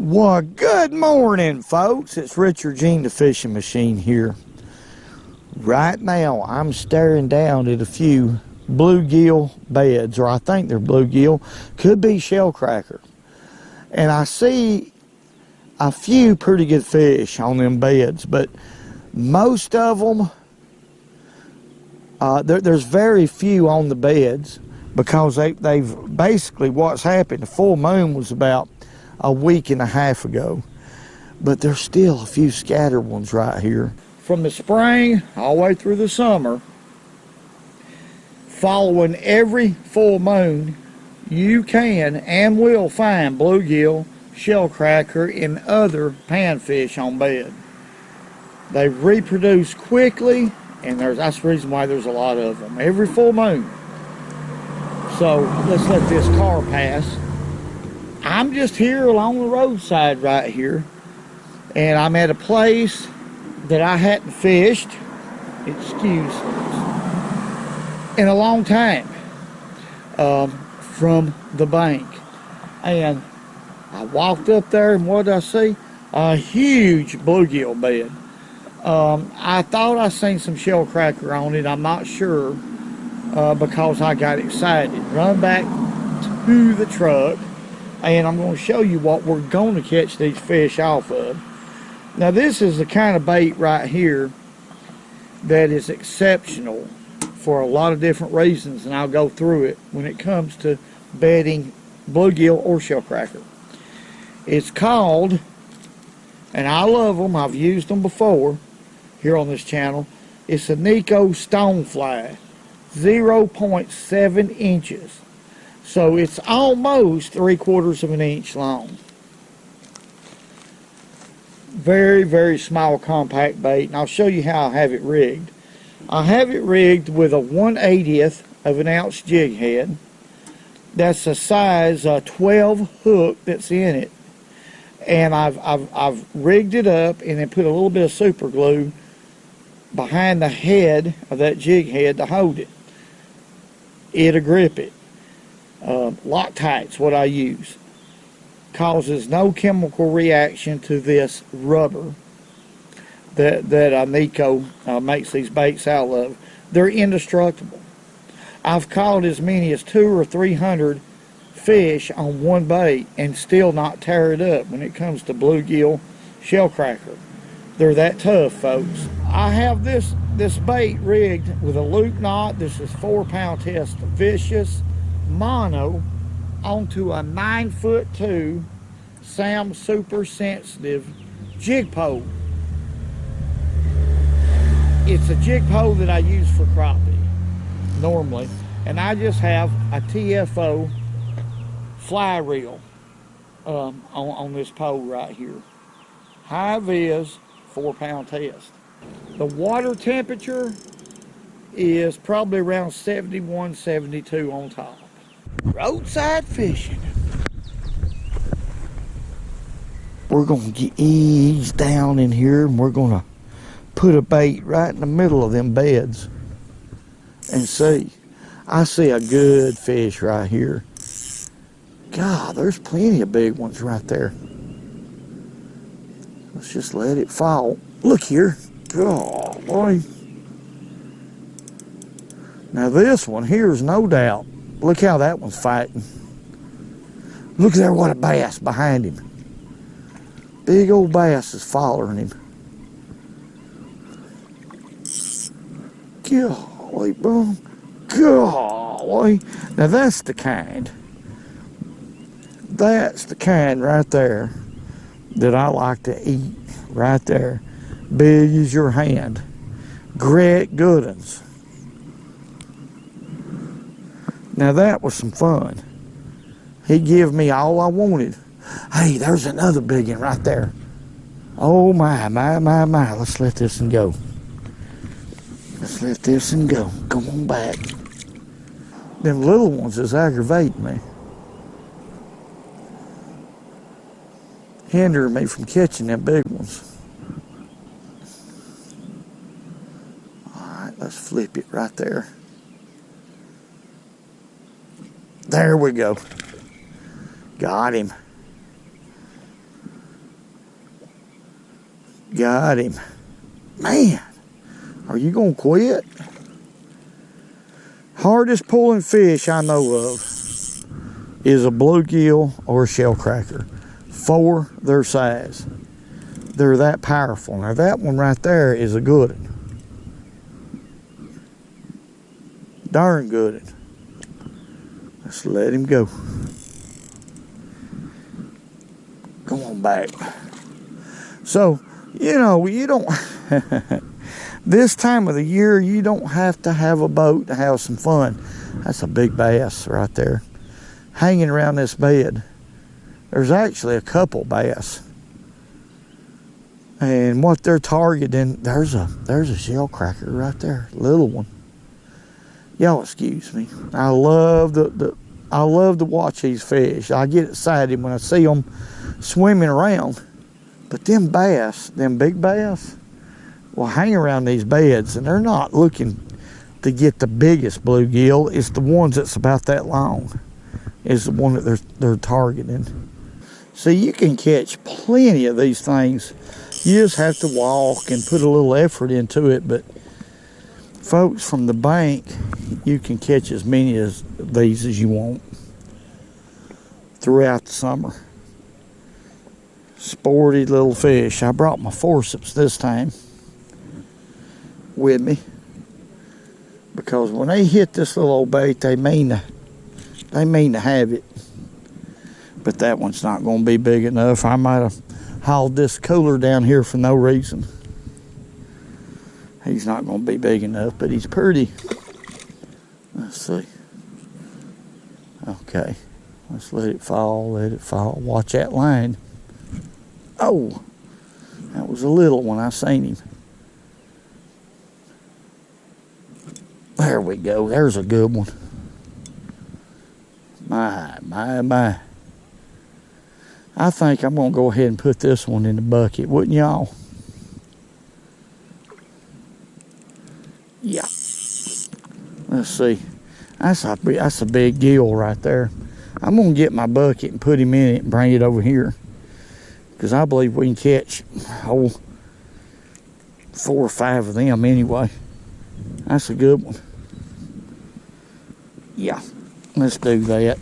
Well, good morning, folks. It's Richard Gene, the fishing machine here. Right now, I'm staring down at a few bluegill beds, or I think they're bluegill, could be shellcracker. And I see a few pretty good fish on them beds, but most of them, there's very few on the beds because they've basically, what's happened, the full moon was about a week and a half ago, but there's still a few scattered ones right here. From the spring all the way through the summer, following every full moon, you can and will find bluegill, shellcracker, and other panfish on bed. They reproduce quickly, and that's the reason why there's a lot of them every full moon. So let's let this car pass. I'm just here along the roadside right here, and I'm at a place that I hadn't fished, excuse me, in a long time from the bank. And I walked up there, and what did I see? A huge bluegill bed. I thought I seen some shellcracker on it. I'm not sure because I got excited. Run back to the truck, and I'm going to show you what we're going to catch these fish off of. Now, this is the kind of bait right here that is exceptional for a lot of different reasons, and I'll go through it when it comes to bedding bluegill or shellcracker. It's called, and I love them, I've used them before here on this channel, it's a Nico Stonefly, 0.7 inches. So it's almost 3/4 of an inch long. Very, very small compact bait, and I'll show you how I have it rigged. I have it rigged with a 1/80th of an ounce jig head. That's a size 12 hook that's in it, and I've rigged it up and then put a little bit of super glue behind the head of that jig head to hold it. It'll grip it. Loctite's what I use. Causes no chemical reaction to this rubber that Nico makes these baits out of. They're indestructible. I've caught as many as 200 or 300 fish on one bait and still not tear it up when it comes to bluegill, shellcracker. They're that tough, folks. I have this bait rigged with a loop knot. This is 4-pound test vicious mono onto a 9'2" Sam super sensitive jig pole. It's a jig pole that I use for crappie normally, and I just have a TFO fly reel on this pole right here. High vis 4-pound test. The water temperature is probably around 71, 72 on top. Roadside fishing. We're going to get eased down in here, and we're going to put a bait right in the middle of them beds and see. I see a good fish right here. God, there's plenty of big ones right there. Let's just let it fall. Look here. God, boy. Now this one here is no doubt. Look how that one's fighting. Look there, what a bass behind him. Big old bass is following him. Golly, boom. Golly. Now that's the kind. That's the kind right there that I like to eat. Right there. Big as your hand. Great good ones. Now that was some fun. He gave me all I wanted. Hey, there's another big one right there. Oh my. Let's let this one go. Let's let this one go. Come on back. Them little ones is aggravating me. Hindering me from catching them big ones. Alright, let's flip it right there. There we go. Got him. Got him. Man, are you gonna quit? Hardest pulling fish I know of is a bluegill or a shellcracker for their size. They're that powerful. Now that one right there is a good one. Darn good one. Let's let him go. Come on back. So, you know, you don't, this time of the year, you don't have to have a boat to have some fun. That's a big bass right there, hanging around this bed. There's actually a couple bass. And what they're targeting, there's a shellcracker right there, little one. Y'all excuse me. I love to watch these fish. I get excited when I see them swimming around. But them bass, them big bass, will hang around these beds, and they're not looking to get the biggest bluegill. It's the ones that's about that long is the one that they're targeting. So you can catch plenty of these things. You just have to walk and put a little effort into it. But folks, from the bank, you can catch as many of these as you want throughout the summer. Sporty little fish. I brought my forceps this time with me because when they hit this little old bait, they mean to have it. But that one's not going to be big enough. I might have hauled this cooler down here for no reason. He's not going to be big enough, but he's pretty. Let's see. Okay. Let's let it fall, let it fall. Watch that line. Oh, that was a little one. I seen him. There we go. There's a good one. My. I think I'm going to go ahead and put this one in the bucket, wouldn't y'all? Yeah. Let's see. That's a big gill right there. I'm going to get my bucket and put him in it and bring it over here, because I believe we can catch 4 or 5 of them anyway. That's a good one. Yeah, let's do that.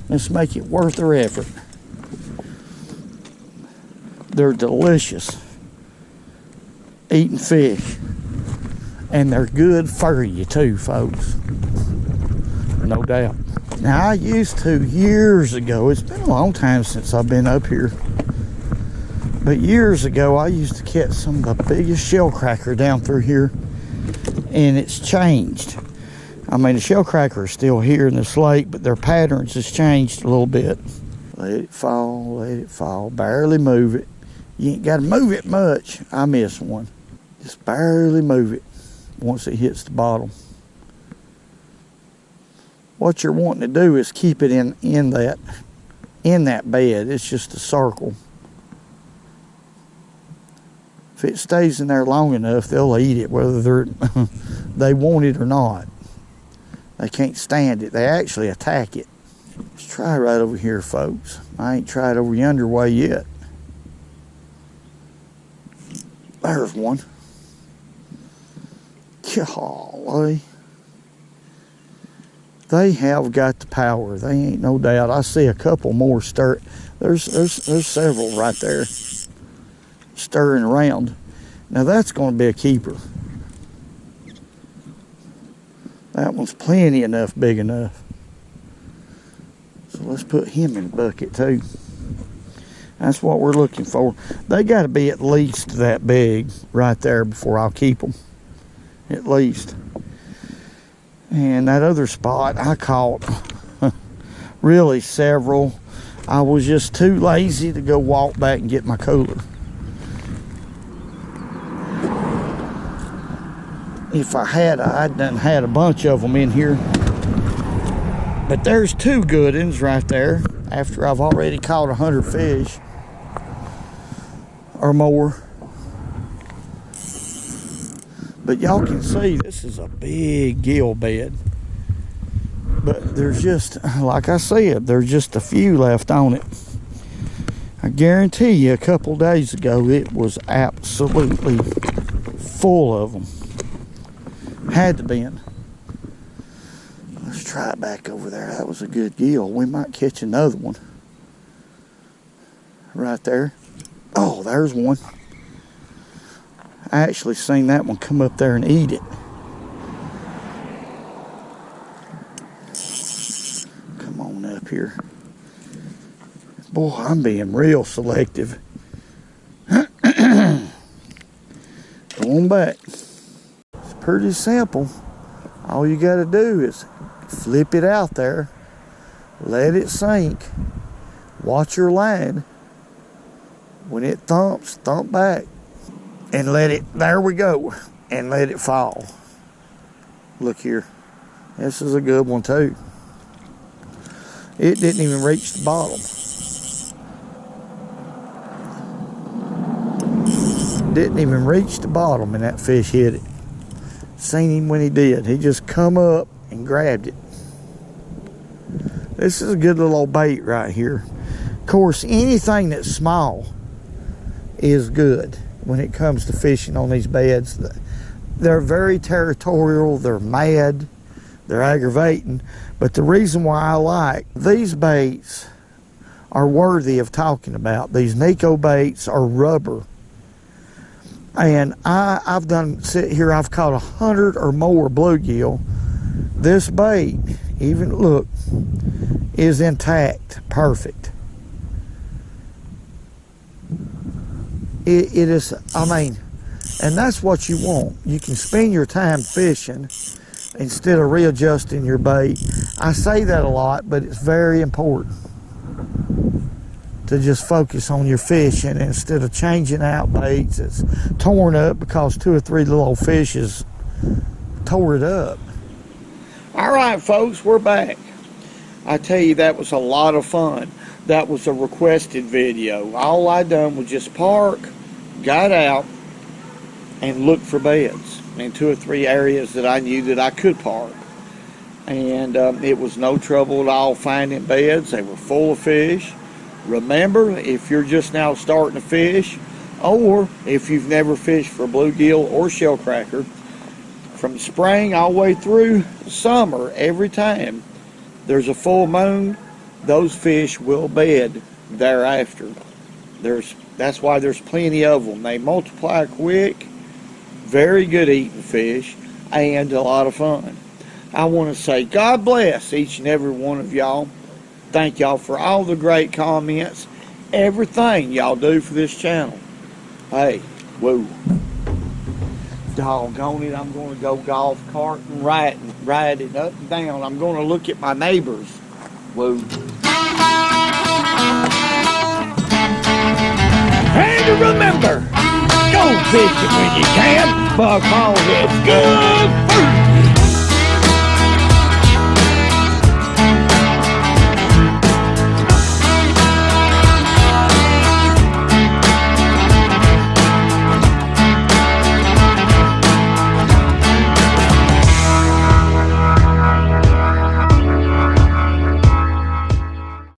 Let's make it worth their effort. They're delicious eating fish, and they're good for you too, folks. No doubt. Now, I used to years ago, it's been a long time since I've been up here, but years ago I used to catch some of the biggest shellcracker down through here, and it's changed. I mean, the shellcracker is still here in this lake, but their patterns has changed a little bit. Let it fall, barely move it. You ain't got to move it much. I missed one. Just barely move it once it hits the bottom. What you're wanting to do is keep it in that bed. It's just a circle. If it stays in there long enough, they'll eat it, whether they want it or not. They can't stand it. They actually attack it. Let's try right over here, folks. I ain't tried over yonder way yet. There's one. Golly. They have got the power. They ain't no doubt. I see a couple more stir. There's several right there stirring around. Now that's going to be a keeper. That one's plenty enough, big enough. So let's put him in the bucket too. That's what we're looking for. They got to be at least that big right there before I'll keep them. At least. And that other spot, I caught really several. I was just too lazy to go walk back and get my cooler. If I had, I'd done had a bunch of them in here. But there's 2 good ones right there after I've already caught 100 fish or more. But y'all can see this is a big gill bed. But there's just, like I said, there's just a few left on it. I guarantee you a couple days ago it was absolutely full of them. Had to be. Let's try it back over there. That was a good gill. We might catch another one. Right there. Oh, there's one. I actually seen that one come up there and eat it. Come on up here. Boy, I'm being real selective. Go on back. It's pretty simple. All you got to do is flip it out there, let it sink, watch your line. When it thumps, thump back, and let it, there we go, and let it fall. Look here. This is a good one too. It didn't even reach the bottom. Didn't even reach the bottom, and that fish hit it. Seen him when he did. He just come up and grabbed it. This is a good little old bait right here. Of course, anything that's small is good when it comes to fishing on these beds. They're very territorial, they're mad, they're aggravating, but the reason why I like these baits are worthy of talking about. These Nico baits are rubber. And I've done, sit here, I've caught 100 or more bluegill. This bait, even look, is intact, perfect. It is, I mean, and that's what you want. You can spend your time fishing instead of readjusting your bait. I say that a lot, but it's very important to just focus on your fishing instead of changing out baits. It's torn up because 2 or 3 little old fishes tore it up. All right, folks, we're back. I tell you, that was a lot of fun. That was a requested video. All I done was just park, got out, and looked for beds in 2 or 3 areas that I knew that I could park. And it was no trouble at all finding beds. They were full of fish. Remember, if you're just now starting to fish, or if you've never fished for bluegill or shellcracker, from spring all the way through summer, every time there's a full moon, those fish will bed thereafter. That's why there's plenty of them. They multiply quick, very good eating fish, and a lot of fun. I want to say God bless each and every one of y'all. Thank y'all for all the great comments, everything y'all do for this channel. Hey, whoa. Doggone it, I'm going to go golf cart and ride it up and down. I'm going to look at my neighbors. Whoa. And remember, go fishing when you can, because it's good.